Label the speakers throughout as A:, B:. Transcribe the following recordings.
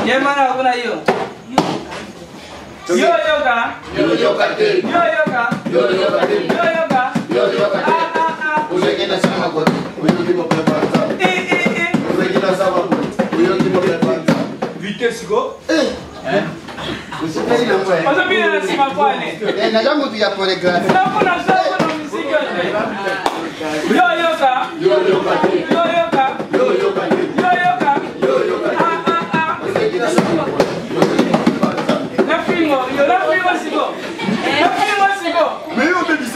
A: Yemana kuna yo. Yo yoga. Yo yoga. Yo yoga. Yo yoga. Yo yoga. Yo yoga. Ushekena sama kwa. Uyokimo prepara. Ushekena sama kwa. Uyokimo prepara. Vitesse go. Usipeni na mwe. Wasabiri na sima kwani. Na jambo tu ya choreography. Kuna muziki yote. Yo yoga. Yo yoga. Yo yoga. Yo yoga. Yo yoga. Yo yoga. Ushekena sama kwa. Na primo, yo na primo sigo. Na primo sigo. Mais on peut dire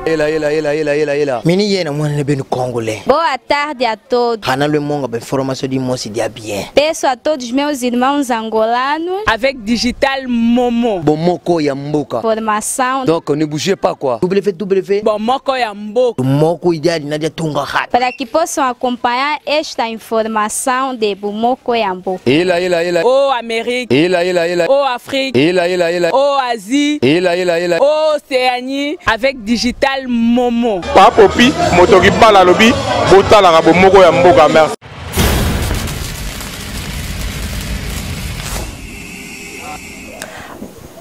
B: Ela. Mini yena mwana bem congolais.
C: Boa tarde a todos.
B: Hana le monga ba informação de moço dia bien.
C: Peço a todos meus irmãos angolanos
D: avec Digital Momo.
B: Bomoko ya mboka.
C: Formação.
B: Donc ne bougez pas quoi. www.
D: Bomoko ya mboka.
B: Moko ideal nadia tunga hat.
C: Para que possam acompanhar esta informação de Bomoko ya mboka.
B: Ela.
D: Oh Amérique.
B: Ela.
D: Oh Afrique.
B: Ela.
D: Oh Asie.
B: Ela.
D: Oh Océanie avec Digital Momo.
E: Papopi, motoki bala lobi, botala ka bomoko ya mboka merci.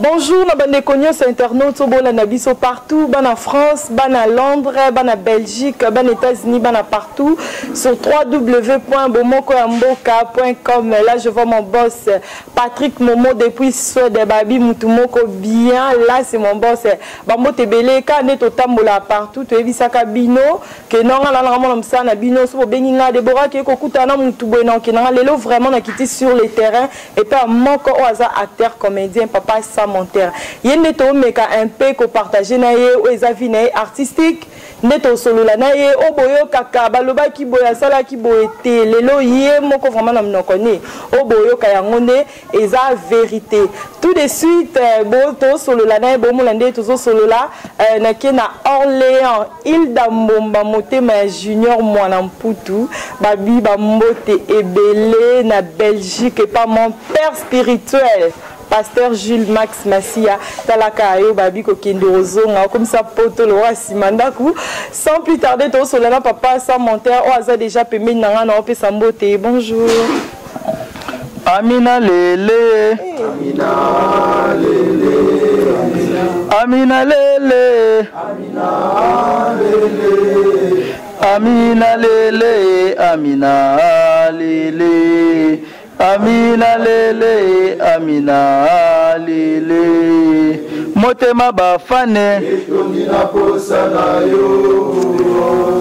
F: Bonjour, na bande konyo sur internaute bola na biso partout, bana France, bana Londres, bana Belgique, bana États-Unis, bana partout sur www.bomokoyamboka.com. Là je vois mon boss Patrick Momo depuis Suède, babi mutumoko bien. Là c'est mon boss Bambo Tebele ka neto tambola partout, to ebisaka bino que non la na msana bino so benginga de bora ke kokuta na mutubo non ke na lelo vraiment na quitté sur le terrain et pas moko au hasard acteur comédien papa monteur yende to meka un peu ko partager na ye o ezavi na artistique neto solo la na ye o boyo kaka baloba ki boya sala ki boete lelo ye moko vraiment na mnokoni o boyo ka yangonde eza vérité tout de suite bo to solo la na ye bo mulande to solo la na ke na Orléans Hilda Mbomba Motema Junior mwana mputu babi ba mbote ebele na Belgique et pas mon père spirituel Pasteur Jules Max Massia talaka yo babi ko kindozonga comme ça poto lo asimandaku sans plus tarder to solana papa sans monter o aza déjà pemé nanga na opesa mbote bonjour
G: Amina lele Amina lele Amina lele Amina lele Amina lele Amina lele, Amina lele, motema bafane.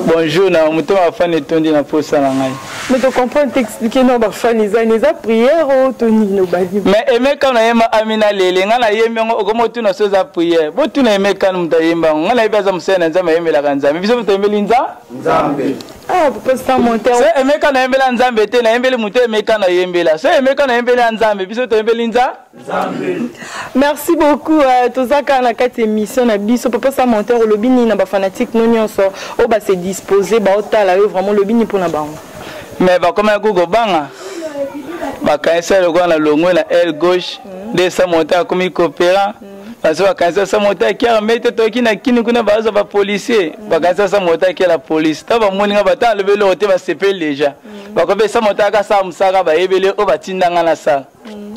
G: Bonjour, na motema bafane tondi na posa na ngai.
F: Mais tu comprends t'expliquer non bafane za prière o toni no badi.
G: Mais emeka na yema Amina lele, ngana yemengo okomotu na soza prière. Botu na emeka mutayemba, ngana ibaza musena nzama yemela kanzambe. Biso mutembeli nzambe.
F: Ah, pourquoi ça monter?
G: C'est emeka na yembela nzambe te na yembele mutu emeka na yembela. C'est emeka na yembela nzambe biso to yembeli nzambe.
F: Merci beaucoup tozaka na kati émission na biso papa ça monter au lobini na ba fanatique no nyonso o ba se disposer ba otala yo vraiment lobini pour na bango.
G: Mais ba comme Google banga. Ba kaisa le na longo na aile gauche de ça monter comme coopérant. Parce que quand ça monte qui a mis to kina kini kuna baza ba policier ba quand ça monte qui la police ta ba moninga ba ta lever le hôtel ba sepel déjà ba ko be ça monte ka sa musaka ba ebele o ba tindanga na sa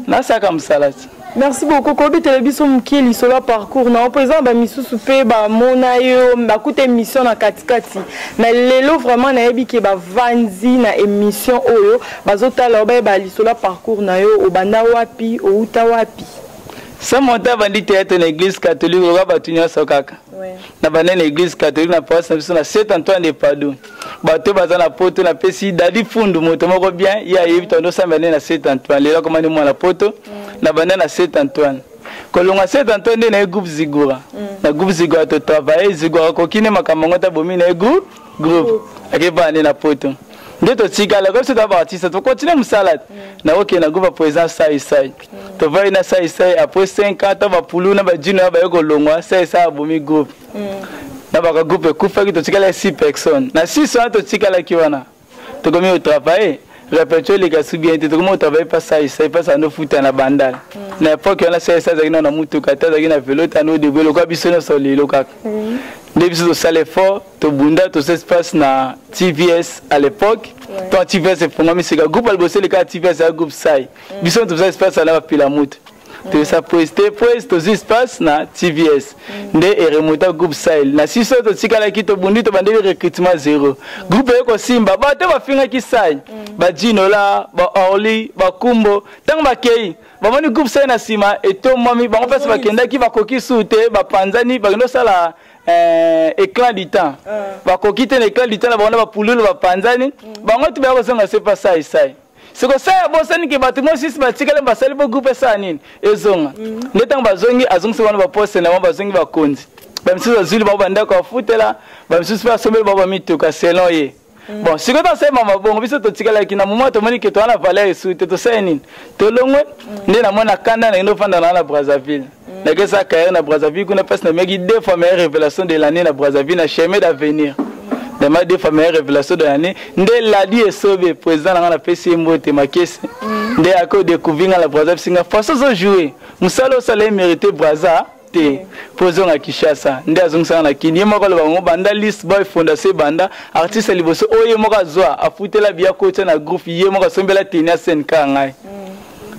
G: na sa ka musalati.
F: Merci beaucoup kobi télévision mukili sola parcours na présent ba misusu pe ba mona yo ba kuta émission na katikati mais lelo vraiment na yebi ke ba vanzi na émission oyo bazotala ba lisola parcours na yo o banda wapi o uta wapi.
G: Ça monte à bandit théâtre dans l'église catholique au Rabatunia Sokaka. Na banane l'église catholique na paroisse na Saint-Antoine de Padoue. Bato baza na poto na pesi dadi fundu moto moko bien ya yebi tondo sambane na Saint-Antoine. Lelo comme ni mwana poto na banane na Saint-Antoine. Kolonga Saint-Antoine na groupe Zigora. Na groupe Zigora to travailler Zigora ko kine makamongo ta bomi na groupe akeba na poto. Ndeto tigala comme c'est d'abord artiste to continuer musalade na OK na groupe présence sai to va na sai après 5 ans to va pulu na ba jino ba yoko longwa sai abomi groupe na baka groupe ekufaki totikala 6 personnes na 6 wana totikalaki wana tokomi otravaille répétition elekasi bien te tokomi otravaille pas ça pas anofuta na bandala na époque wana ça ezalaki na mutuka te azalaki na velo te anodeboye lokola biso nyonso lelo kaka nde biso tosala effort tobunda tosa espace na TVS à l'époque to TVS efungwami sika groupe aliboso eleka TVS ya groupe sai biso tosa espace na bapila mutu tu ça poster to espace na TVS nde remonta groupe Sahel na siso to tikala ki to bundi to bande recrutement zéro groupe eko simba ba te ba finga ki sai ba Jinola ba Orly ba Kumbo tang ba kei ba moni groupe Sahel na sima et to mami ba ngopesa ba kenda ki ba koki sute ba panzani ba ndo sala éclat du temps ba koki te éclat du temps na ba ba pululu ba panzani ba ngoti ba ko songa se pas sai c'est que ça bosani ke batu mo sisi batikala basali bo groupe ça nini ezonga ndetang bazongi azongi wana ba poste na bazongi ba konzi ba msisi zuli ba banda ko futela ba msisi ba somela ba mituka selon ye bon siko ta sema mabongo biso to tikala ki na moment to moni ke to ana valeur su to sai nini to longwe nde na mona kanda na ndo fanda na Brazzaville na ke sa carrière na Brazzaville kuna passe na megi deux fois meilleure révélation de l'année na Brazzaville na chemin d'avenir. Dans ma deux familles révélations de l'année, ndé ladi esobe président na na PC mbote makese ndé ako découvrir la Brazzaville singa façon de jouer musalo sala mérité Brazza te pozo na Kinshasa ndé azongisa na kini moko lo bango banda list boy fondation banda artiste liboso oye moko azwa afutela bia coach na groupe ye moko sombela tenia senka ngai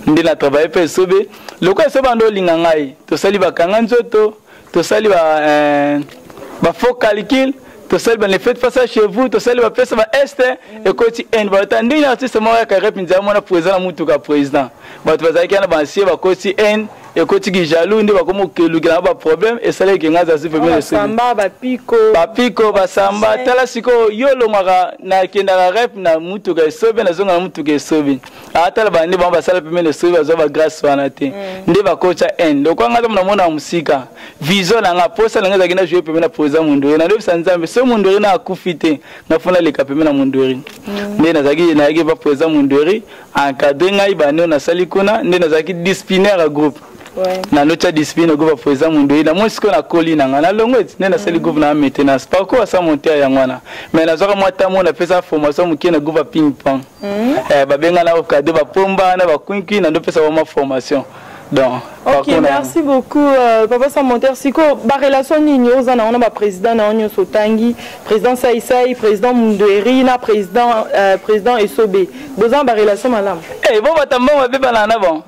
G: ndé na travailler pe esobe loko esobe ndo linga ngai to sali bakanga nzoto to sali ba faux calcul to sel ben les faites face chez vous to sel ba pesa ba est et koti en ba tandi na artiste mo ya ka repinza mo na président mutuka président ba to bazaki na ba sie ba koti en et koti ki jaloux ndi ba komo keluki na ba problème et sala ki ngaza si premier
F: samba ba piko ba samba tala siko yolo ngaka na kenda ka rep na mutuka esobe na zonga na mutuka esobe atala ba ndi ba sala premier esobe ba zo ba grâce wana te ndi ba kocha en donc ngaza mona mona musika vision na nga posa na ngaza kina jouer premier na président mundo na ndo sanzambe so mundori na akufite na fona le kapeme na mundori nde nazaki na yaki ba président mundori encadrer ngai bano na salikuna nde nazaki disciplinaire à groupe na notre discipline groupe président mundori na moi siko na koli na nga na longwet nde na sali groupe na maintenance parcours sa monter ya ngwana mais nazaka moi tamo na pesa formation mukie na groupe ping pong ba benga na okade ba pomba na ba kwinki na ndo pesa ba formation. Donc, ok, merci beaucoup, Papa Samonter. Siko, ba relation nini aux ana on a président na onyo sotangi, président Saïsaï, président Munderi, na président Esobe. Besoin ba relation malam.
G: Eh, bon batambo ba beba na bon.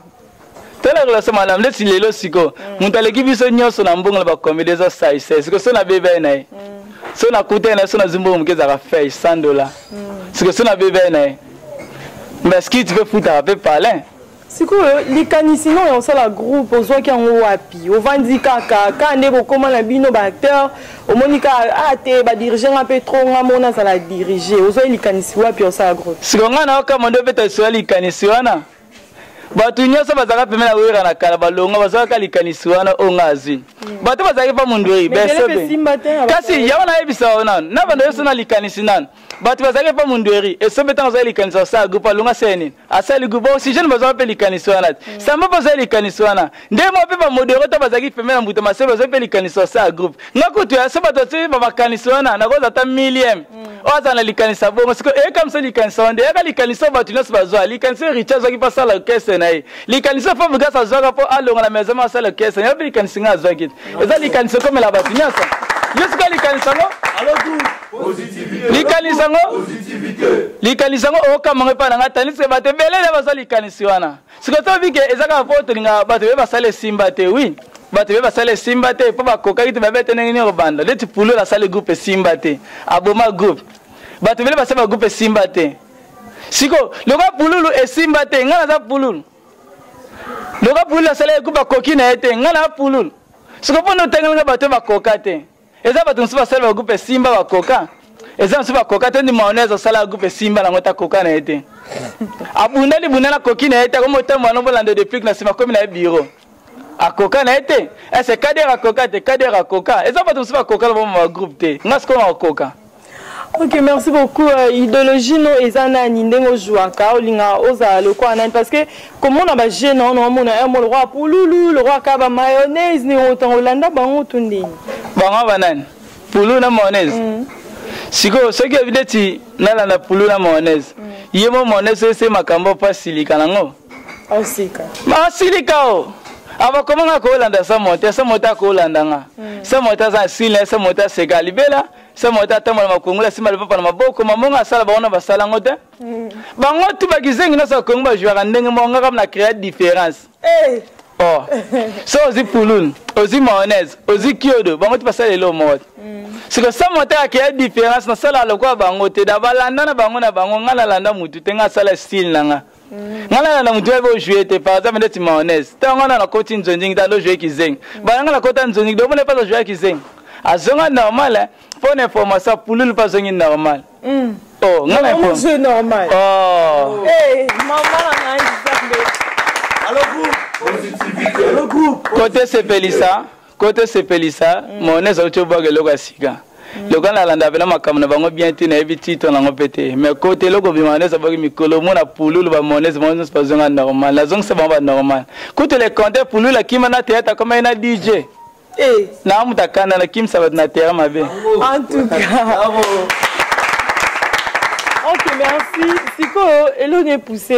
G: Tela relation malam, le silelo siko. Muntaleki biso nyoso na mbongo ba comédie za Saïsaï. Siko so na beba na. So na kuta na so na zimbo mukeza ka fay $100. Siko so na beba na. Mais ce qui tu veux foutre à peu parler.
F: Siko likanisino ya osala groupe ozwaki yango wapi ovandi kaka ka nde bokoma na bino ba acteur omonika ate ba diriger un peu trop ngamona ça la diriger ozwa likanisi wapi osala groupe
G: siko ngana okama ndo beta so likanisi wana batu nyoso bazaka pemela wera na kala balonga bazaka likanisi wana ongazi batu bazaki pa mundoi besebe kasi yawana ebisa ona na bando yeso na likanisi nan batu bazaki pa mundoi esobe tango za likanisi sa groupe alonga seni asali groupe si jeune bazaka pe likanisi wana samba bazaka likanisi wana ndemo pe ba moderateur bazaki pemela mbuto masebe bazaka pe likanisi sa groupe ngakutu ya soba to ba makanisi wana na koza ta millième oza na likanisa bongo siko e comme ça likanisa wande ya likanisa batu nyoso bazwa likanisa richard zaki pa sala kese nae likanisa fa buga sa zwaka po alonga na mezema sala kese ya likanisa nga zwaki eza likanisa comme la batu nyoso yeska likanisa ngo likanisa ngo okamanga pa na ngata se bate belele bazwa likanisa wana siko to bike ezaka poto linga batu be basale simba te oui batu be basale simba te po bakoka kitu babete nengini robanda leti pulo la sale groupe simba te aboma groupe batu be basale groupe simba te siko loka pululu e simba te ngana za pululu loka pululu la sale groupe bakoki na ete ngana pululu siko pono tenga batu bakoka te eza batu nsuba sale groupe simba bakoka eza nsuba koka te ndi maoneza sala groupe simba na ngota koka na ete abundali bunala koki na ete ko motembo no bolande depuis na sima komi na bureau akoka na ete ese kadera koka te kadera koka eza pas tout ça koka dans mon groupe te ngasko na koka.
F: Ok, merci beaucoup. Idéologie no ezana nindengo jouaka olinga oza le quoi nan parce que comment on a bagé non on a un roi pour loulou le roi kaba mayonnaise ni autant Hollanda bango tundi
G: bango banane Poulou na mayonnaise. Siko soki evidenti nala na poulou na mayonnaise. Yemo mayonnaise c'est makambo pas silika nango.
F: Osika.
G: Ma silika o. Aba komanga ko landa sa mota ko landa nga. Sa mota za sile sa mota sega libela. Sa mota tamala makongula sima lepa na maboko mamonga sala baona basala ngote. Bango tu bagizengi na sa kongo ba jouer ndenge monga kam na créer différence.
F: Eh.
G: Oh. So ozi poulou, ozi mayonnaise, ozi kiodo, bango tu pasala lelo mot. C'est que ça monte à créer différence na sala lokwa bango te da balanda na bango ngala landa mutu te nga sala style nanga. Ngala na mutu ebo jouer te par exemple ndeti mayonnaise. Ta ngana na koti nzonjing ta lo jouer kizeng. Ba ngala kota nzonjing do mone pas jouer kizeng. Azonga normal pour une information poulou pas zongi normal. Oh, ngala
F: pour c'est normal.
G: Oh.
F: Eh, maman na nzambe.
E: Le groupe.
G: Côté Sepelisa, mayonnaise au choboga loga sika. Loga na landa bela makamna bango bien tina ebiti to na ngopete. Mais côté logo bi mayonnaise ba mikolo mona poulou ba mayonnaise pas zonga normal. La zonga c'est pas normal. Côté les compter poulou la kimana théâtre comme un DJ.
F: Eh,
G: na mutakana na kim ça va na terre ma be.
F: En tout cas. Bravo. Ok, merci. Siko elone poussé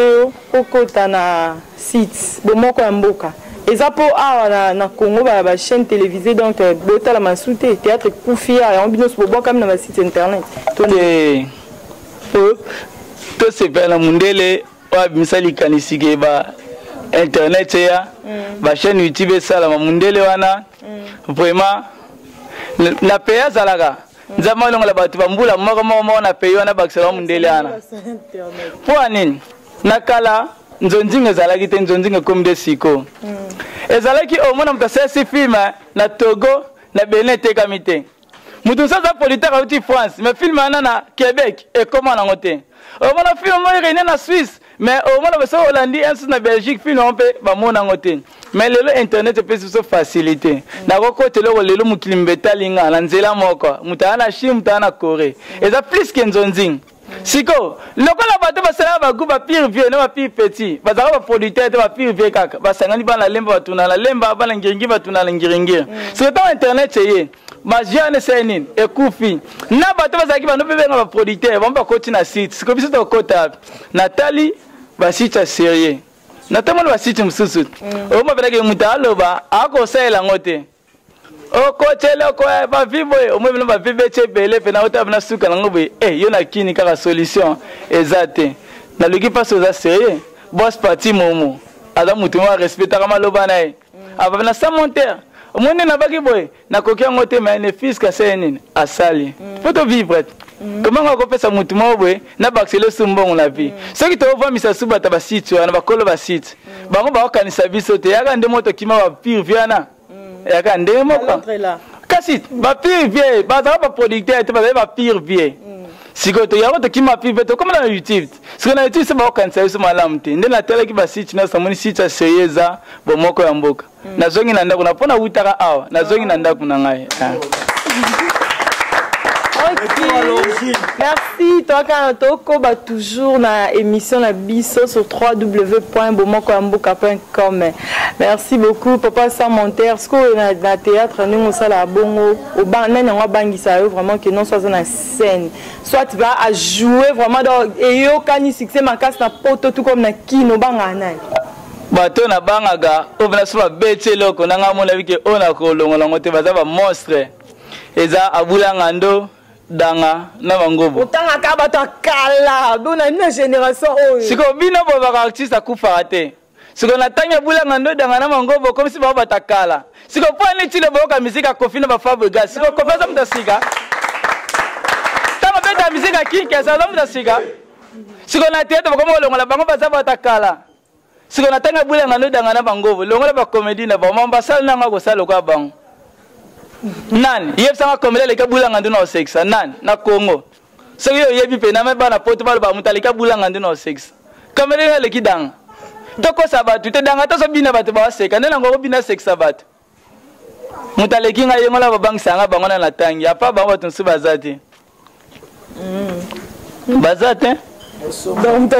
F: au kota na site Bomoko ya Mboka. Eza po awa na Congo ba chaîne télévisée donc bota la masouté théâtre Koufia et ambiance bobo comme na site internet.
G: Tone to se pela mundele wa misali kanisige ba internet ya ba chaîne YouTube sala mundele wana vraiment na peya zalaga nzama longa la batu bambula moko na peyo na bakisala mundele ana pour nini nakala nzonzinga ezalaki te nzonzinga comme de siko ezalaki omona mtasesi film na Togo na Benin te kamite mutu saza politique auti France mais film ana na Québec et comment na ngote omona film mo irene na Suisse mais omona beso Hollandi ensus na Belgique film on peut ba mona ngote mais lelo internet peut se faciliter na kokote lelo mukilimbe talinga na nzela moko mutana Chine mutana Corée eza plus que nzonzinga. Siko, lokola bato basala ba groupe pire vieux na ba pire petit, bazaka ba producteur te ba pire vieux kaka, basangani ba na lemba batuna la lemba ba na ngiringi batuna la ngiringi. C'est dans internet yé. Ma jeune senin ekufi. Na bato bazaki ba no bebe na ba producteur, ba ba koti na site. Siko biso to kota. Nathalie ba site sérieux. Nathalie ba site msusu. O ma beleke mutalo ba ako sela ngote. O kochele ko ba vivo o mo ba vive chebele pe na ota na suka na ngobe yo na kini kaka solution exacte na luki passe aux sérieux boss parti momo ada mutu wa respecta kama loba na aba na samonter o mo na baki boy na kokia ngote mais ne fils ka senine asali faut vivre comment on kopesa mutu mo boy na baxele sumbongo la vie ce qui te voit misa suba ta ba site na ba kolo ba site bango ba okanisa biso te yaka nde moto kima ba pire viana yaka nde moko kasi ba pire vie ba za ba producteur te ba pire vie siko to yako to kima pire to comme na YouTube siko na YouTube se ba okanisa biso malamu te nde na tele ki ba site na samoni site seyeza Bomoko ya Mboka na zongi na ndako na pona utaka awa na zongi na ndako na ngai.
F: Merci, toi Kanatoko, bah toujours na émission la biso sur www.bomokoamboka.com. Merci beaucoup, papa Samonter. Ce qu'on a na théâtre, nous on la bongo, au banane on va bangisa vraiment que non soit dans la scène, soit tu vas à jouer vraiment dans et yo kani succès ma casse na poto tout comme na kino bangana.
G: Bato na bangaga, on va se faire bêter loko na ngamona bike ona ko longo te baza ba monstre. Eza abula ngando danga na bangobo
F: otanga ka bato kala bona une génération oyo
G: siko bino bo ba artiste akufa te siko na tanya bulanga ndo danga na bangobo comme si ba batakala siko pone tile boka musique Kofi na ba Fabregas siko Kofi mtasika tama beta musique kinke sa mtasika siko na tete bako longo la bango baza batakala siko na tanya bulanga ndo danga na bangobo longo la ba comédie na ba mamba sala na ngako sala kwa bango nan yeb sama komela le kabulanga ndino sexa nan na Congo so yo yebi pe na me bana poto ba mutalika bulanga ndino sexa kamela le kidanga toko sabatu te danga to so bina batu ba seka nena ngoko bina sexa batu mutaleki nga yengola ba bangsanga bangona na tangi apa ba batu nsuba zati bazate
F: donc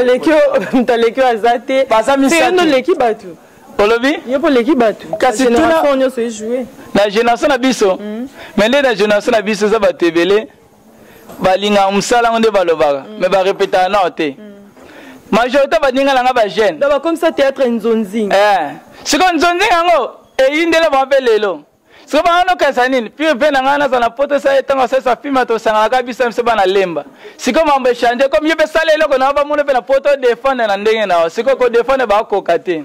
F: mutaleki azate
G: basa misatu
F: leki batu
G: olobi
F: yepo leki batu
G: kasi tuna
F: onyo se jouer
G: na génération na biso mais la génération na biso za batebele balinga musala nde balobaka mais ba répéter na ote majorité baninga langa ba jeune
F: donc comme ça théâtre nzonzi
G: siko nzonzi yango eyindele ba belelo siko bana kasa nini puis pe na ngana za na poto sa etanga sa filma to sanga kabisa mse bana lemba siko mambe changer comme yebe sala eloko na ba mona pe na poto défendre na ndenge na siko ko défendre ba ko kate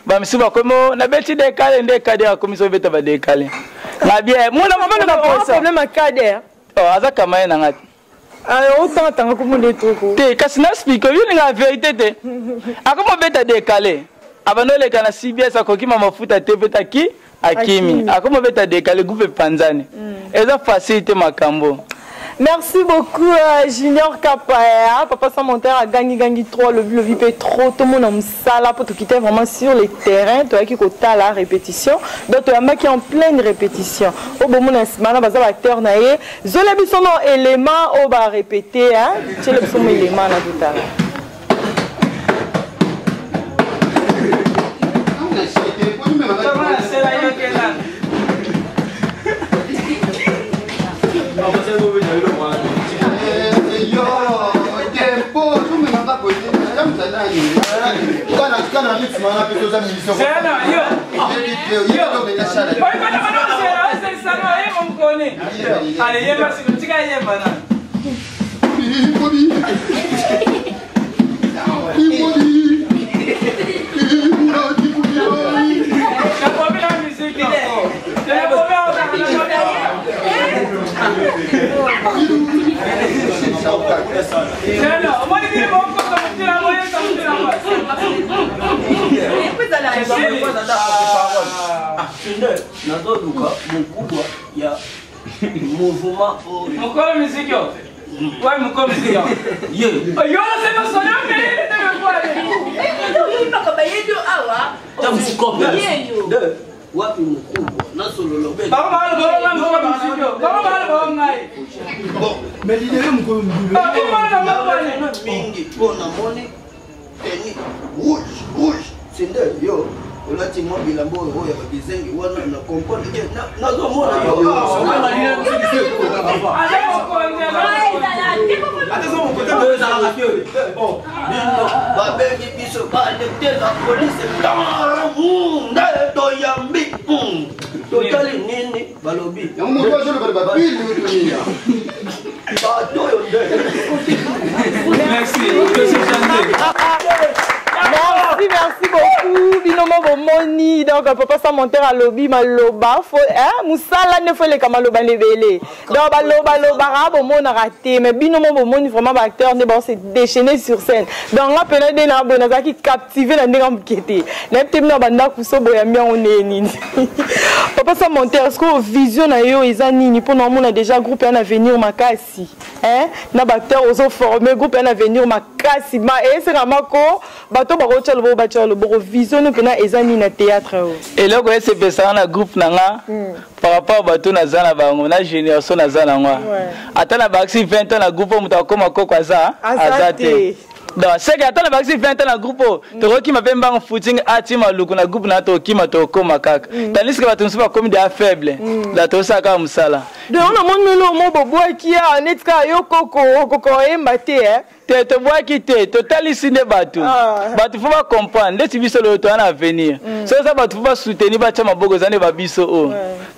G: ba misiba komo na beti de kale nde kade ya komiso beta ba de kale na bien mona mama na
F: problème à kade
G: aza kama na ngati
F: autant tanga comme des trucs
G: te kasi na speak yo nga vérité te akoma beta de kale abanole kana CBS akokima mafuta te beta ki akimi akoma beta de kale groupe panzani eza facilité makambo.
F: Merci beaucoup Junior Kapaya. Papa Samontaire a gagné 3 le VIP trop tout le monde en salle pour te quitter vraiment sur les terrains. Toi qui côté la répétition. Donc tu as mec qui en pleine répétition. Au bon moment mana baza acteur naé. Zola bi son élément au ba répéter hein. C'est le son élément là tout à l'heure. Merci beaucoup. Binomo bomoni donc papa Samontaire à lobby maloba faut hein musala ne faut les kamaloba nebele. Donc baloba bomona raté mais binomo bomoni vraiment ba acteur ne bon c'est déchaîné sur scène. Donc là pena de na bonaza qui captiver na ndenge mkete. Na temna banda kusobo ya mia on nini. Papa Samontaire est-ce que vision na yo eza nini pour nous on a déjà groupe en avenir makasi. Hein na ba acteur ozo former groupe en avenir makasi ma et c'est ramako bato ba rocha le bato le vision nous pena ezani na théâtre
G: et là quoi c'est ça na groupe nanga par rapport bato na zana bango na génération na zana ngwa ata na baxi 20 ans na groupe mutakoma koko aza azate donc c'est que ata na baxi 20 ans na groupe to ki mapemba en footing ati maluku na groupe na to ki mato koma kaka tandis que bato nsuba comme des faibles la to saka musala
F: donc on a mon mo bobo qui a netka yo koko embate hein
G: te bois qui te total ici ne batu batu faut pas comprendre les biso le to na venir so ça batu faut pas soutenir ba chama bogo zane ba biso o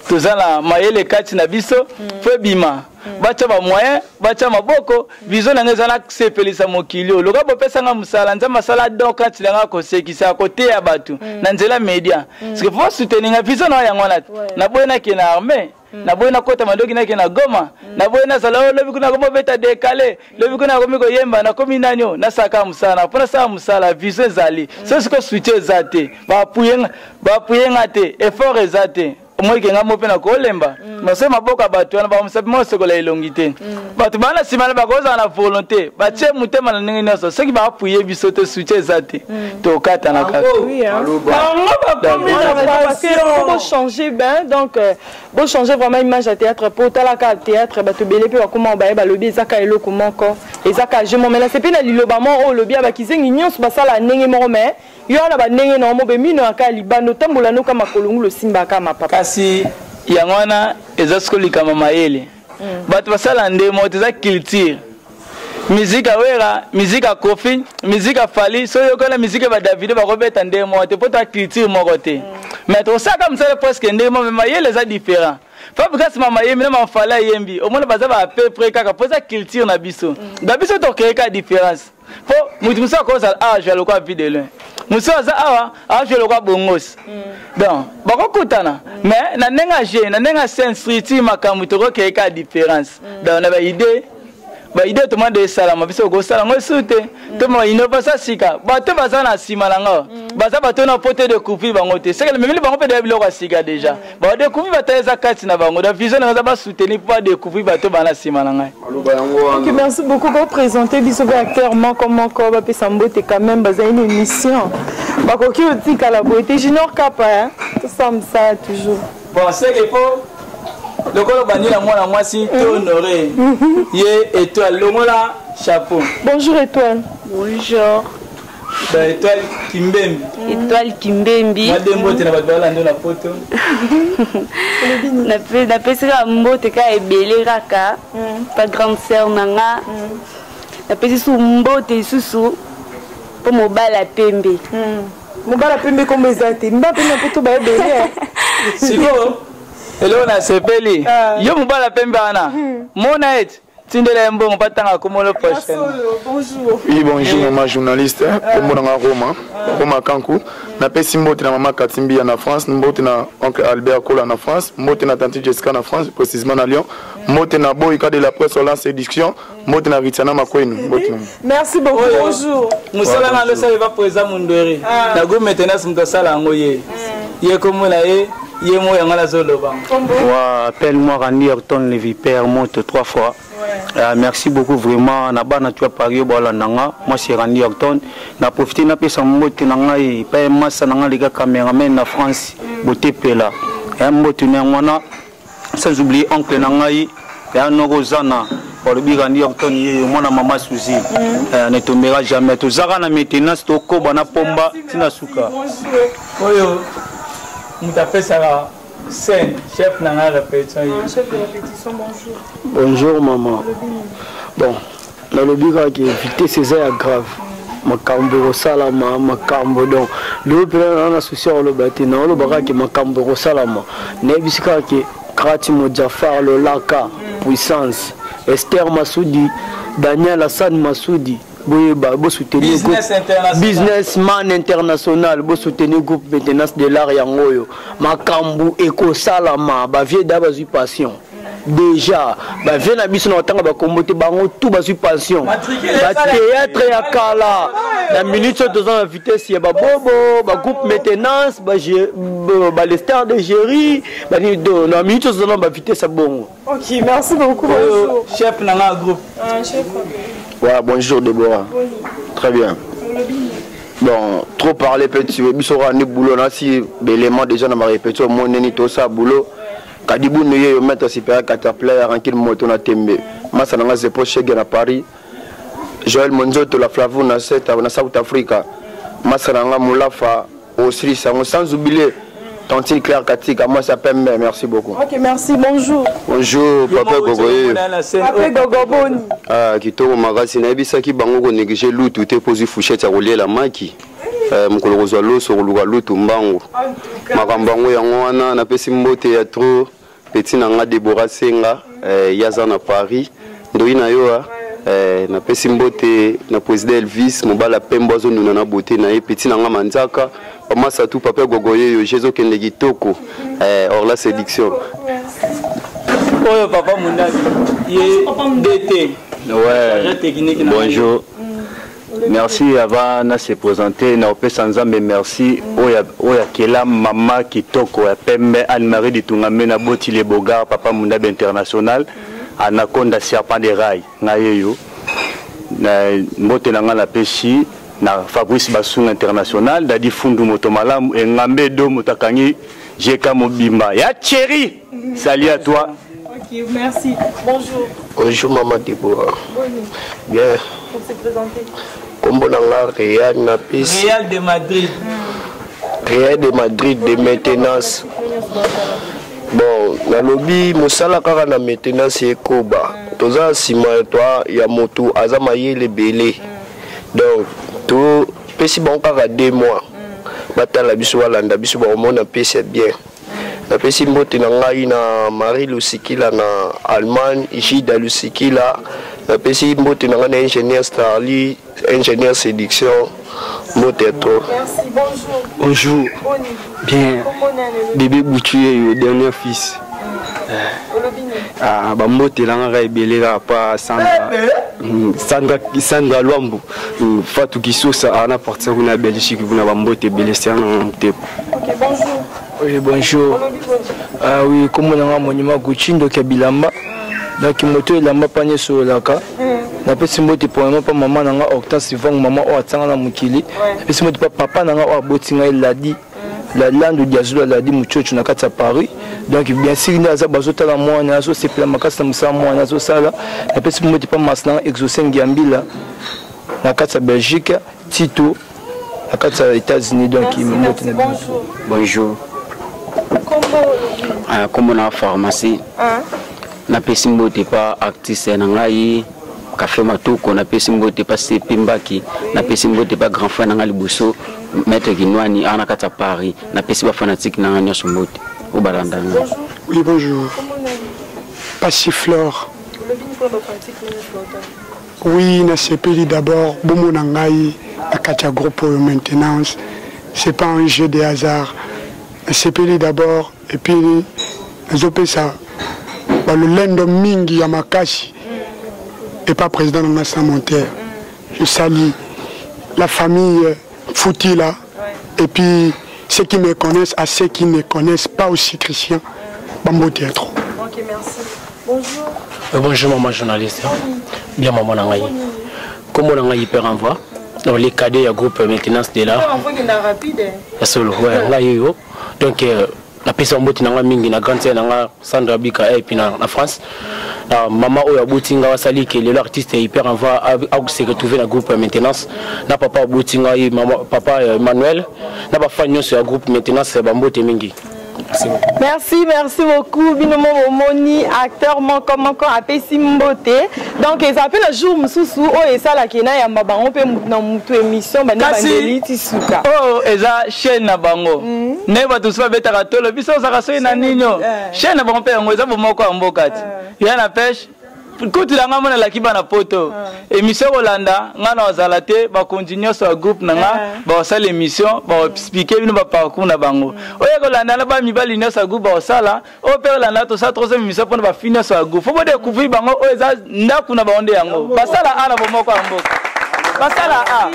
G: to zala mayele kati na biso faut bima ba chama moyen ba chama boko vision na ngeza sepelisa mokili o loka bopesa nga musala nza masala donc kati nga ko sekisa côté ya batu na nzela media parce que faut soutenir nga vision na yango na boyena ke na armée na boyena kota mandoki na ke na Goma na boyena sala lobi kuna ko beta décalé lobi kuna ko miko yemba na komi nanyo na saka musala pour ça musala vision zali c'est ce que soutien zate ba puyenga te effort ezate moi qui ngamo pena ko lemba mais maboka bato na ba musabi mo sekola elongité bato bana simana ba koza na volonté ba tie mutema na ningi naso ce qui va appuyer biso te soutien zate to kata na kaka
F: oui hein parce que faut changer ben donc faut changer vraiment image à théâtre pour tala ka théâtre bato belé pe comment ba lobi ezaka elo comment ko ezaka je mo mena c'est pe na liloba mo o lobi ba kizengi nyonso basala ndenge mo mais yo na ba ndenge na mo be mino aka libano tambola no kama kolongu lo simba kama papa
A: kasi
G: Yangwana ezaskoli kama maele. Bato basala ndemo teza culture. Musique awera, musique a Kofi, musique a Fali, so yokola musique ba David ba robeta ndemo te poto culture moko te. Mais to ça comme ça presque ndemo mais maele za différent. Fabrice mama yemi na mafala yembi. Au moins baza ba à peu près kaka posa culture na biso. Da biso to créer ka différence. Po mutu musa ko ça je le quoi vide loin. Musa za awa, je le quoi bongos. Donc, bako kutana. Mais na nenga sense street makamu to ko créer ka différence. Donc na ba idée ba idée tout le monde de salama biso ko salama soute to mo innovation sika ba to baza na simalanga baza ba to na pote de couper bango te c'est que même bango pe de biloko sika déjà ba de couper ba teza kati na bango da vision na ba soutenir pour découvrir ba to bana simalanga.
F: OK, merci beaucoup pour présenter biso ba acteur comment ko ba pesa mbote quand même baza une émission ba ko ki otika la beauté Junior Kapa hein tout ça toujours.
G: Bon c'est que faut le colo bani la moi si te honoré. Yé étoile le mola chapeau.
F: Bonjour étoile.
C: Bonjour.
G: Bah étoile Kimbembi.
C: Étoile Kimbembi.
G: Moi dembo te na ba bala ndo la photo.
C: Na pesa mbote ka ebele kaka. Pas grande sœur nanga. Na pesa su mbote susu po mobala pembe.
F: Mobala pembe comme ezate. Mba pembe poto ba ebele.
G: Siko. Hello na sepeli. Yo mobala pembe ana. Mona et tindele mbongo patanga komolo prochaine.
F: Bonjour.
E: Oui, bonjour maman journaliste. Komona Roma. Roma Kanku. Na pesi mbote na maman Katimbi na France, mbote na oncle Albert Kola na France, mbote na tante Jessica na France, précisément na Lyon. Mbote na Boyka de la presse sur lance édition, mbote na Ritiana Makwenu.
F: Merci beaucoup. Bonjour.
G: Musala na losa va poza mundere. Na go maintenance mtosala ngoye. Ye komona ye
H: appelle-moi Randy Horton le Vipère monte 3 fois. Merci beaucoup vraiment. Nabana tu as parié bolandanga. Moi c'est Randy Horton. Na profité na pesa mbote nanga e pa massa nanga les gars caméraman na France boté pela. Et mbote ngwana sans oublier oncle nanga e ya Norozana. Pour le Randy Horton ye mona mama Suzy. Ne tombera jamais. To zara na maintenance to ko bana pomba tina suka.
G: Oyo Moutapé Sarah, scène, chef n'a rien répétition.
F: Chef de répétition, bonjour.
H: Bonjour maman. Bon, dans le bureau qui est évité, c'est ça grave. Makambo salama, makambo donc. Le plan en association le bâtiment, le barak qui makambo salama. Nebisika qui Krati Mojafar le Laka, puissance. Esther Massoudi, Daniel Hassan Massoudi. Businessman international, bo soutenir groupe maintenance de l'art yangoyo. Makambu eko salama, ba vie d'abazu passion. Déjà, ba vie na biso na tanga ba kombote bango tout bazu passion. Ba théâtre ya kala. La minute de ans vitesse ya ba bobo, ba groupe maintenance, ba les stars de Géry, ba ni do na minute de ans ba vitesse ya bongo.
F: OK, merci beaucoup. Bonjour.
G: Chef na groupe.
F: Chef.
E: Ouais, bonjour Déborah. Très bien. Bon, trop parler petit, bisora ni boulot là si l'élément déjà na ma répétition mon neni to ça boulot. Kadibou ne yo mettre super Caterpillar en kil moto na tembe. Masa nanga zepo chege na Paris. Joël Monzoto la Flavou na South Africa. Masa nanga Moulafa au Sri sans oublier Tantine Claire Katika, moi ça s'appelle merci beaucoup.
F: OK, merci, bonjour.
E: Bonjour, Papa Gogoye.
F: Papa Gogoboni.
E: Ah, kitoko magasi na ebisa ki bango ko négliger lutu te poser fouchette ya kolela maki. Mukolo kozwa loso koluka lutu mbango. Makambango yango wana na pesi mbote ya trop petit na nga Deborah Senga, yaza na Paris. Ndoi na yo na pesi mbote na président Elvis mobala pembo zo nuna na beauté na ye petit na nga Manzaka. Masa tout Papa Gogoye yo Jésus kende kitoko or la séduction.
G: Oh papa Mounaki ye DT.
H: Ouais. Bonjour. Merci avant de se présenter na opé sans mais merci oya kela mama kitoko ya pembe Anne-Marie Ditungame na boti le bogar papa Mounaki international anaconda serpent de rail na yeyo na mbote na nga la peshi na Fabrice Bassou international dadi fundu moto malamu engambe do motakangi jeka mobimba ya chéri. Salut à toi.
F: OK, merci. Bonjour.
H: Bonjour maman Déborah.
F: Bonjour.
H: Bien.
F: Pour se présenter.
H: Combo na Real na piste.
G: Real de Madrid.
H: Real de Madrid de maintenance.
I: Bon, na lobby mosala kaka na maintenance ekoba. Toza sima toi ya moto azama yele belé. Donc to pesi bon kaka 2 mois. Batala biso walanda biso ba omona pesi bien. Na pesi mbote na ngai na Marie Lusikila na Allemagne, Ijida Lusikila. Na pesi mbote na ngai na ingénieur Starly, ingénieur séduction. Mbote to.
F: Merci, bonjour.
J: Bonjour. Bien. Bébé Boutué, dernier fils. Ah, mbote la ngai ebeleka pa Sandra Luambo. Fatou Kisosa ana partir na Belgique na mbote belestia na te.
F: OK, bonjour.
K: Oui, bonjour. Ah oui, comme on a un monument Guchindo Kabilamba. Donc moto elamba panye sur laka. Na pesi mbote pour maman pas maman nanga Octave Vang maman o atanga na mukili. Pesi mbote papa nanga o abotinga eladi. La lande diazula la di muchocho na kati ya Paris. Donc bien sûr na za bazota la mwana na so sepla makasa musa mwana so sala. Na pesi mbote pas masna exaucer ngiambila. Na kati ya Belgique, Tito. Na kati ya États-Unis donc mbote na
F: bonjour.
J: Bonjour. Comme on a pharmacie. Na pesi mbote pas artiste na ngai café matoko na pesi mbote pas sepimbaki na pesi mbote pas grand frère na ngai liboso maître Ginwani ana kata Paris na pesi ba fanatique na ngai mbote au balanda.
L: Oui, bonjour. Passiflore. Oui, na sepeli d'abord bomo na ngai na kata groupe maintenance. C'est pas un jeu de hasard. Na sepeli d'abord et puis ça le lendo mingi ya makasi et pas président de Massa Monterre. Je salue la famille Foutila et puis ceux qui me connaissent à ceux qui ne connaissent pas aussi Christian Bambo Théâtre.
F: OK, merci. Bonjour.
M: Bonjour maman journaliste. Bien maman Nangaï. Comment on a hyper envoi dans les cadets du groupe maintenance de là.
F: On voit qu'il est rapide.
M: Solo ouais là yo. Donc la personne mboti nanga mingi na grande nanga Sandra Bika et puis na France. Maman oya butinga wasali que l'artiste est hyper envoi a se retrouver dans groupe maintenance. Na papa butinga maman papa Emmanuel. Na ba fanyo sur groupe maintenance bambote mingi.
F: Merci beaucoup. Binomo Moni, acteur comment à Pessimbote. Donc, ils appellent le jour Moussou, et ça, la Kena, et Mbaba, on peut dans notre émission, ben, Tisuka.
G: Oh, et ça, chaîne na bango. Neba tout ça, bêta rato, le biso, ça rassure na nino. Chaîne na bango, on va vous moquer en bocate. Il y a la pêche. Kuti la ngama la kiba na poto émission Rolanda ngana ozalate ba continuer sur groupe nanga ba sala émission ba expliquer bino ba parcours na bango oye Rolanda na ba mibali na sa groupe ba sala o père Rolanda to sa troisième émission pour ba finir sur groupe faut découvrir bango o eza ndaku na ba onde yango ba sala ana ba moko amboka ba sala a.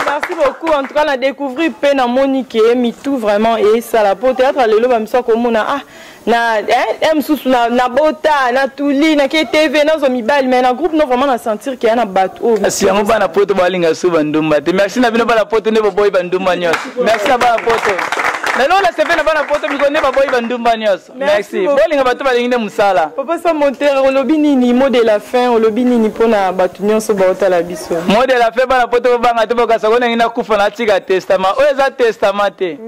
F: Merci beaucoup. En tout cas, on a découvert Pena Monique et Mitou vraiment et ça la pour théâtre les loba mso comme on a na msusu na bota na tuli na KTV na zomibali mais na groupe non vraiment na sentir qu'il y a na bateau.
G: Si on va na poto balinga so bandumba. Merci na bino bala poto ne boy bandumba nyos. Merci na bala poto. Na lo la sefe na bala poto biko ne boy bandumba nyos. Merci. Bolinga bato balingine musala.
F: Papa sa monter olobi nini mot de la fin olobi nini pona batu nyonso baota la biso.
G: Mot de la fin bala poto banga te boka sakona ngina kufa na tika testament. O eza testament te.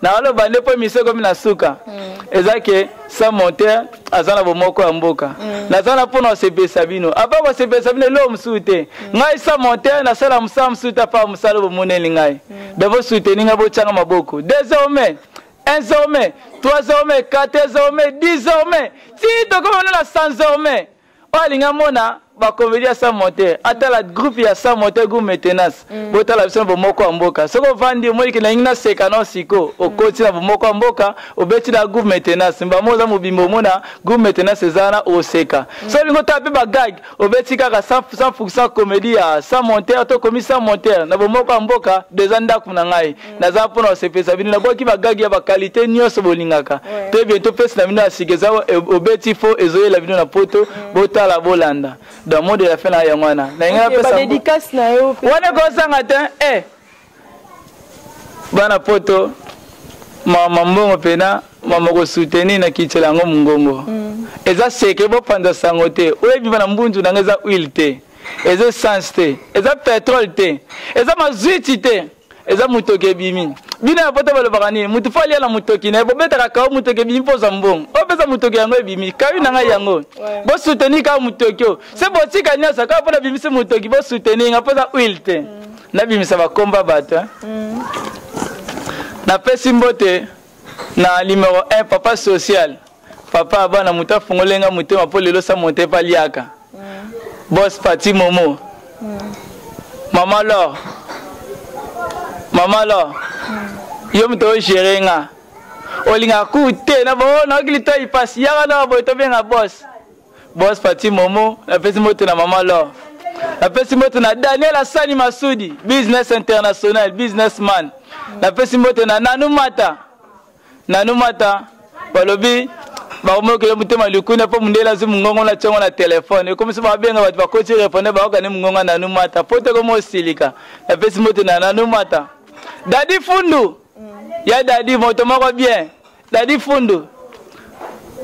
G: Na lo bande po mise comme na suka. Eza ke sa monter azana bomoko ya mboka. Nazana pona sebe sabino. Aba ba sebe sabino lo msute. Ngai sa monter na sala msa msuta pa msalo bomoneli ngai. Davo sute ninga bo changa maboko. Désormais 1 hommes, 3 hommes, 4 hommes, 10 hommes. Si to comme on a 100 hommes. Olinga mona ba comédie sa monter. Ata la groupe ya sa monter go maintenance. Bota la biso bomoko ya mboka. Soko vandi moi ke na ngina seka no siko. Okoti na bomoko ya mboka, obeti na groupe maintenance. Mba moza mobimbo mona groupe maintenance ezana oseka. So lingo tape ba gag, obeti kaka 100% comédie ya sa monter to komi sa monter. Na bomoko ya mboka dezanda kuna ngai. Na za pona sepesa bino na boki ba gag ya ba qualité nyonso bolingaka. Te bientôt pesa na bino asigeza obeti fo ezoye la bino na poto bota la bolanda. Dans le monde de la fin, il y a une
F: dédicace.
G: On a bana poto mama mbongo pena mama ko soutenir na kitela ngo mungongo eza seke bo panda sango te oyebi bana mbundu na ngeza oil te eza essence te eza pétrole te eza mazuti te eza mutoke bimi bino ya poto balobaka nini mutu fo alia na mutoki na ye bobetaka kao mutoki ebimi mposa mbongo opesa mutoki yango ebimi kawi na ngai yango bosoutenir kaka mutoki o se botika nyonso kaka mpona bimisi mutoki bosoutenir nga mposa huile te nabimisa bakomba bato napesi mbote na numéro 1 papa social papa abana mutu afongolenga motema mpo lelo sa monte pa liaka boss Pati Momo Maman Laure yo muto ogere nga olinga ku te na bo na okili to ipasi yaka na bo to benga boss Pati Momo napesi mbote na Maman Laure napesi mbote na Daniel Asani Masudi business international businessman napesi mbote na Nanu Mata balobi baomokele mutema likuna po mundela zu mungongo na tshongo na telefone comme se ba benga batho ba kotsi répondre ba okane mungongo na Nanu Mata pote ko mo silika napesi mbote na Nanu Mata Dadi Fundu ya dadi moto moko bien Dadi Fundu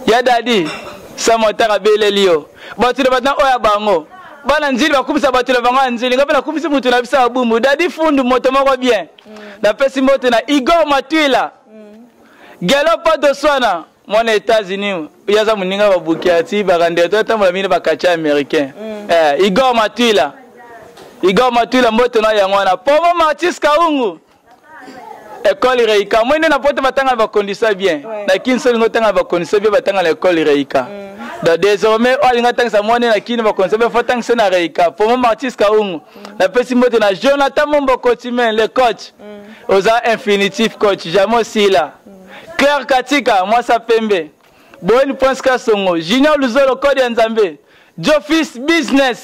G: ya dadi sa motaka belelio batule batna oya bango bana nzili bakumisa batule bango nzili ngapena kumisa mutu na bisa bumbu Dadi Fundu moto moko bien napesi mbote na Igor Matwila Gelo Pato Swana mwana États-Unis yaza muninga babukiati bakande to tambola mine bakacha américain Igor Matwila mbote na yango na Pomo Martis Kaungu école Reika mwene na pote batanga ba condition bien na kinso ngotanga ba condition bien batanga l'école Reika désormais olinga tangisa mwene na kini ba condition bien faut tangisa na Reika Pomo Martis Kaungu na pesi mbote na Jonathan Mombo Cotimen le coach oza infinitif coach Jamo Sila Claire Katika Mwasa Pembe Boeni Prince Kasongo Junior Luzolo Kodi Nzambe Jofis Business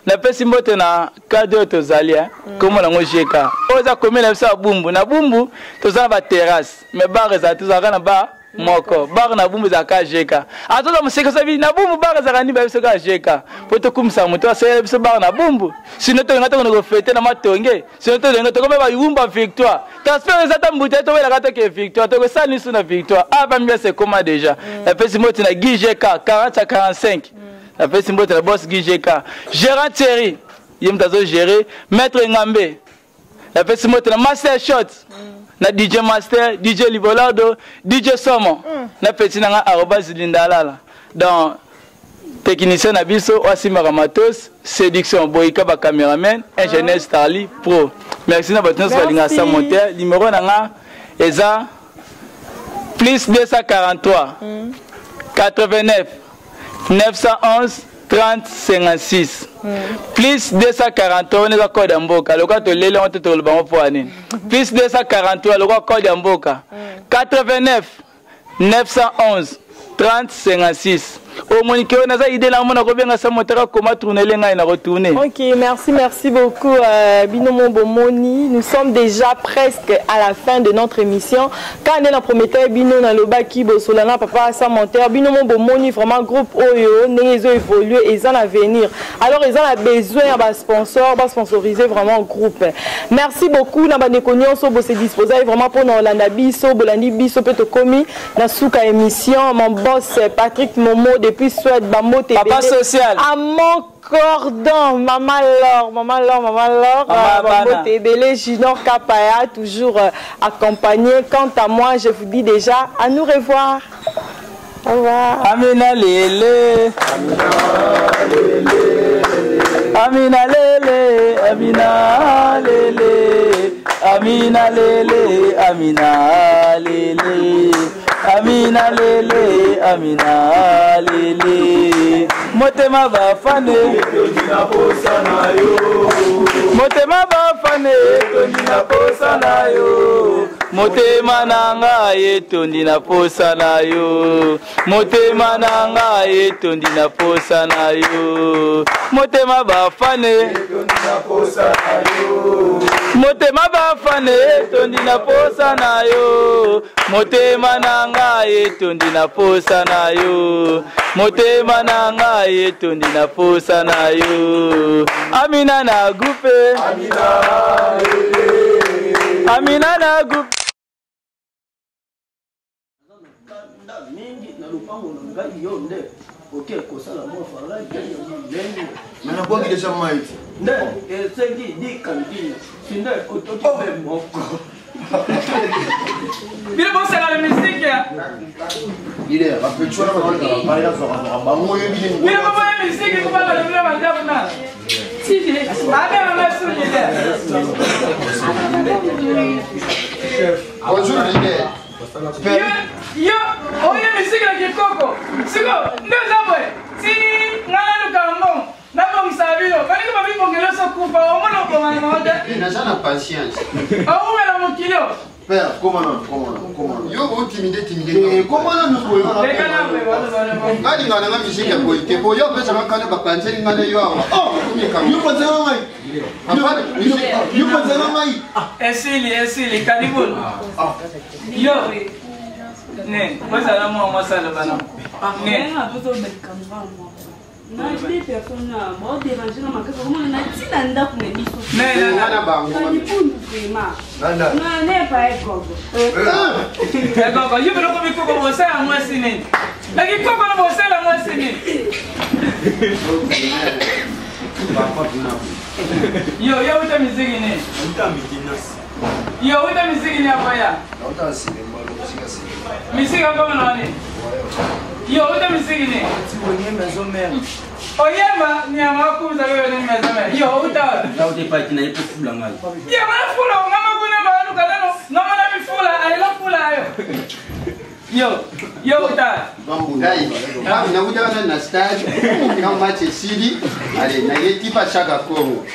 G: na pesi mbote na kado tozalia komo na ngojeka oza komela bisa bumbu na bumbu tozana ba terrasse me bar za tozaka na ba moko bar na bumbu za ka jeka atoza museka sabi na bumbu bar za kani ba bisa ka jeka poto kumsa muto asa bisa bar na bumbu sinoto ngata ko fete na matonge sinoto ngata ko ba yumba victoire transfert za tambuta to wela kata ke victoire to ko sani suna victoire aba mbia se koma déjà na pesi mbote na gijeka 40-45 la pesi mbote la boss Gijeka gérant Thierry yemtazo gérer maître Ngambe la pesi mbote na master shot na DJ Master DJ Libolado DJ Somo na pesi nanga @lindalala dans technicien na biso Osimara Matos séduction boyika ba cameraman ingénieur Starly pro merci na batnos balinga sa monter numéro nanga eza plus 243 89 911 30 56 plus 243 on est code ya mboka loka to lele on te to bango po anene plus 243 loka code ya mboka 89 911 30 56 au monique on a idée là mon ko benga sa motera comment tourner les ngai na retourner.
F: OK, merci beaucoup Binomo Bomoni. Nous sommes déjà presque à la fin de notre émission. Quand on est dans prometteur Bino na lobaki bosolana papa sa monteur Binomo Bomoni vraiment groupe Oyo nezo évoluer et ils en avenir. Alors ils ont besoin de sponsors, ba sponsoriser vraiment groupe. Merci beaucoup na bande konyo so bo se disposer vraiment pour na Olanda biso bolandi biso peto komi na suka émission mon boss Patrick Momo depuis Suède Bamote
G: papa social
F: à mon cordon Maman Laure Bamote Belé Junior Kapaya toujours accompagné. Quant à moi je vous dis déjà à nous revoir. Au revoir.
G: Amina Lele Amina Lele Amina Lele Amina Lele Amina Lele Amina Lele Amina Lele Motema bafane tondina posa na yo Motema bafane tondina posa na yo Motema nanga ye tondina posa na yo Motema nanga ye tondina posa na yo Motema bafane tondina posa na yo Motema bafane tondina posa na yo Motema nanga ye tondina posa na yo Motema nanga ye tondina posa na yo Amina na gupe Amina na gupe
N: mingi na lupango na ngai yo nde oke kosala mo fala ndengo na bongi déjà maiti nde esengi di kanti sinde otoki moko
A: Bino bon c'est la musique ya.
N: Il est rappelé tu vois là ba ya so ba mo yo bi.
A: Bino bon la musique ko ba la bino ba da na. Si si. Ada na su ni de.
E: Bonjour leader.
A: Yo, oye musique la kikoko. Siko, ndo zabwe. Si ngala lukambo. Nabo msabilo. Bani ko ba bi bongelo so kufa o mo no ko ma no de.
E: Na sana patience.
A: O me la mukilo.
N: Père, comment non?
E: Yo go timide.
N: Comment non nous pouvons?
E: Ngadi ngana nga musique ya boy. Te boyo pesa ngana ba kanseri ngana yo. Oh,
N: you pense ngai. You pense ngai.
A: Esili, karibuni. Yo. Ne, kwanza na mwa sala bana. Ne.
C: Non, je dis personne là. Moi, déranger dans ma casa. Comment on a dit dans la pour les bisous?
A: Non.
C: Ça dit pour nous vraiment. Non, n'est pas égogo.
A: Égogo, you veux que vous commencez à moi signer. Mais qui peut pas commencer à moi signer? Yo, uta muziki ni. Yo, uta muziki ni hapa ya.
N: Uta signer musique.
A: Muziki kama nani? Yo, uta muziki ni. Oyema ni amakuza wewe ni mezame. Yo, uta.
N: Na utepa kina ipo fula ngai.
A: Ya mafula ngama kuna maanu kanano. Ngama na mifula, aila fula ayo. Yo uta.
E: Bambundai. Kama na uta na stage. Kama mache CD. Ale na yeti pa shaka Kongo.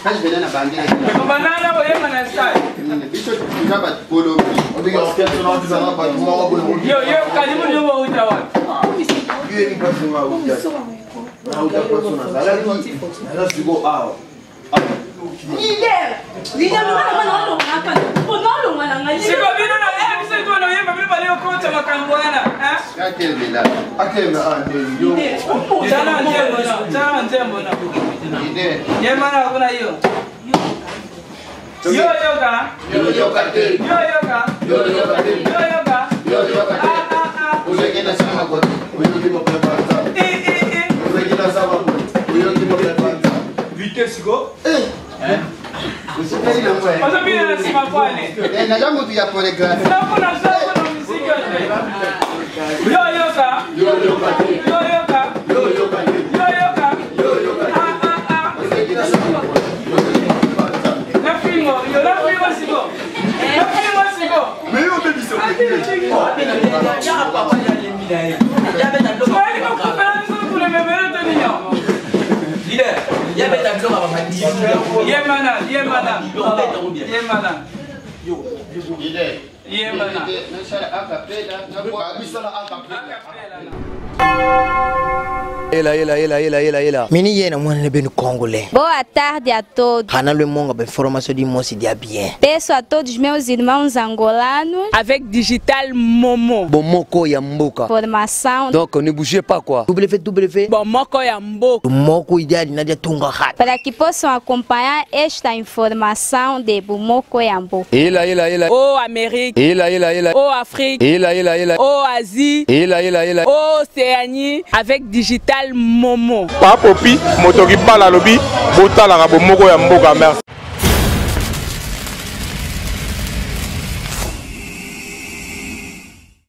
E: Kaji bena na bandera.
A: Banana oyema na stage.
E: Biso tukaba polo.
N: Obiga orchestre na uta na ba tumo bo.
A: Yo, karibu ni wo uta wa.
N: Yo ni pa tumo uta. Na uta persona. Ala tu go out.
C: Leader,
A: Siko bino na MC tu na yemba bino balio kocha makangwana, eh?
E: Akemela.
N: Akemela yo.
A: Chama ntembo na. Yema na kuna hiyo. Yo yoga.
N: Uzekena sana kwa. Uyokimo prepara. Uzekena sana kwa. Uyokimo prepara. Vitesse go.
E: Usipeli na mwe.
A: Ozo bino na sima pwani.
E: Na jamu tu ya choreography.
A: Kuna muziki yote.
B: Ela. Mini yena mwana ne beno congolais.
O: Boa tarde a todos.
B: Hana le monga ba information du Mosi dia bien.
O: Peço a todos meus irmãos angolanos
D: avec Digital Momo.
B: Bomoko ya mboka.
O: Formação.
B: Donc ne bougez pas quoi. www.
D: Bomoko ya mboka.
B: Bomoko ideal nadia tunga hat.
O: Para que possam acompanhar esta informação de Bomoko ya mboka.
B: Ela.
D: Oh Amérique.
B: Ela.
D: Oh Afrique.
B: Ela.
D: Oh Asie.
B: Ela.
D: Oh Océanie avec Digital Momo.
P: Papopi motoki bala lobi botala ka bomoko ya mboka merci.